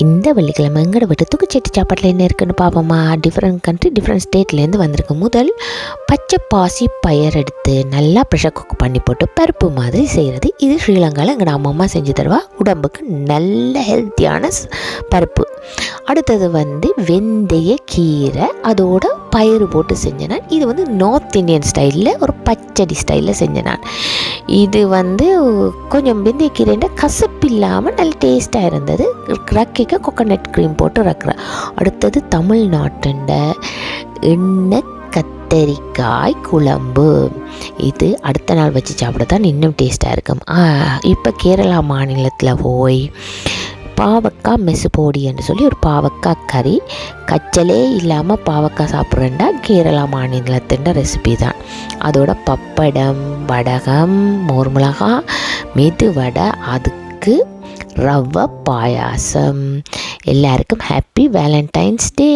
இந்த வெள்ளிக்கிழமை எங்கட வீட்டு தூக்குச்சட்டி சாப்பாட்டில் என்ன இருக்குன்னு பார்ப்போமா. டிஃப்ரெண்ட் கண்ட்ரி டிஃப்ரெண்ட் ஸ்டேட்லேருந்து வந்திருக்கு. முதல் பச்சை பாசி பயர் எடுத்து நல்லா ப்ரெஷர் குக் பண்ணி போட்டு பருப்பு மாதிரி செய்கிறது. இது ஸ்ரீலங்காவில் எங்கட அம்மா செஞ்சு தருவா. உடம்புக்கு நல்ல ஹெல்த்தியான பருப்பு. அடுத்தது வெந்தய கீரை அதோட பயிறு போட்டு செஞ்சேன் நான். இது நார்த் இந்தியன் ஸ்டைலில் ஒரு பச்சடி ஸ்டைலில் செஞ்சேன் நான். இது கொஞ்சம் வெந்தய கீரைன்ற கசப்பு இல்லாமல் நல்ல டேஸ்ட்டாக இருந்தது. ரக்கைக்கு கோகோனட் க்ரீம் போட்டு ரக்கிறேன். அடுத்தது தமிழ்நாட்டுண்ட எண்ணெய் கத்தரிக்காய் குழம்பு. இது அடுத்த நாள் வச்சு சாப்பிட தான் இன்னும் டேஸ்ட்டாக இருக்கும். இப்போ கேரளா மாநிலத்தில் போய் பாவக்காய் மெசுபோடி என்று சொல்லி ஒரு பாவக்காய் கறி, கச்சலே இல்லாமல் பாவக்காய் சாப்பிட்றேன்டா கேரளா மாநிலத்தின் ரெசிபி தான். அதோட பப்படம், வடகம், மோர் மிளகா, மெது வடை, அதுக்கு ரவை பாயாசம். எல்லாருக்கும் ஹாப்பி வேலண்டைன்ஸ் டே.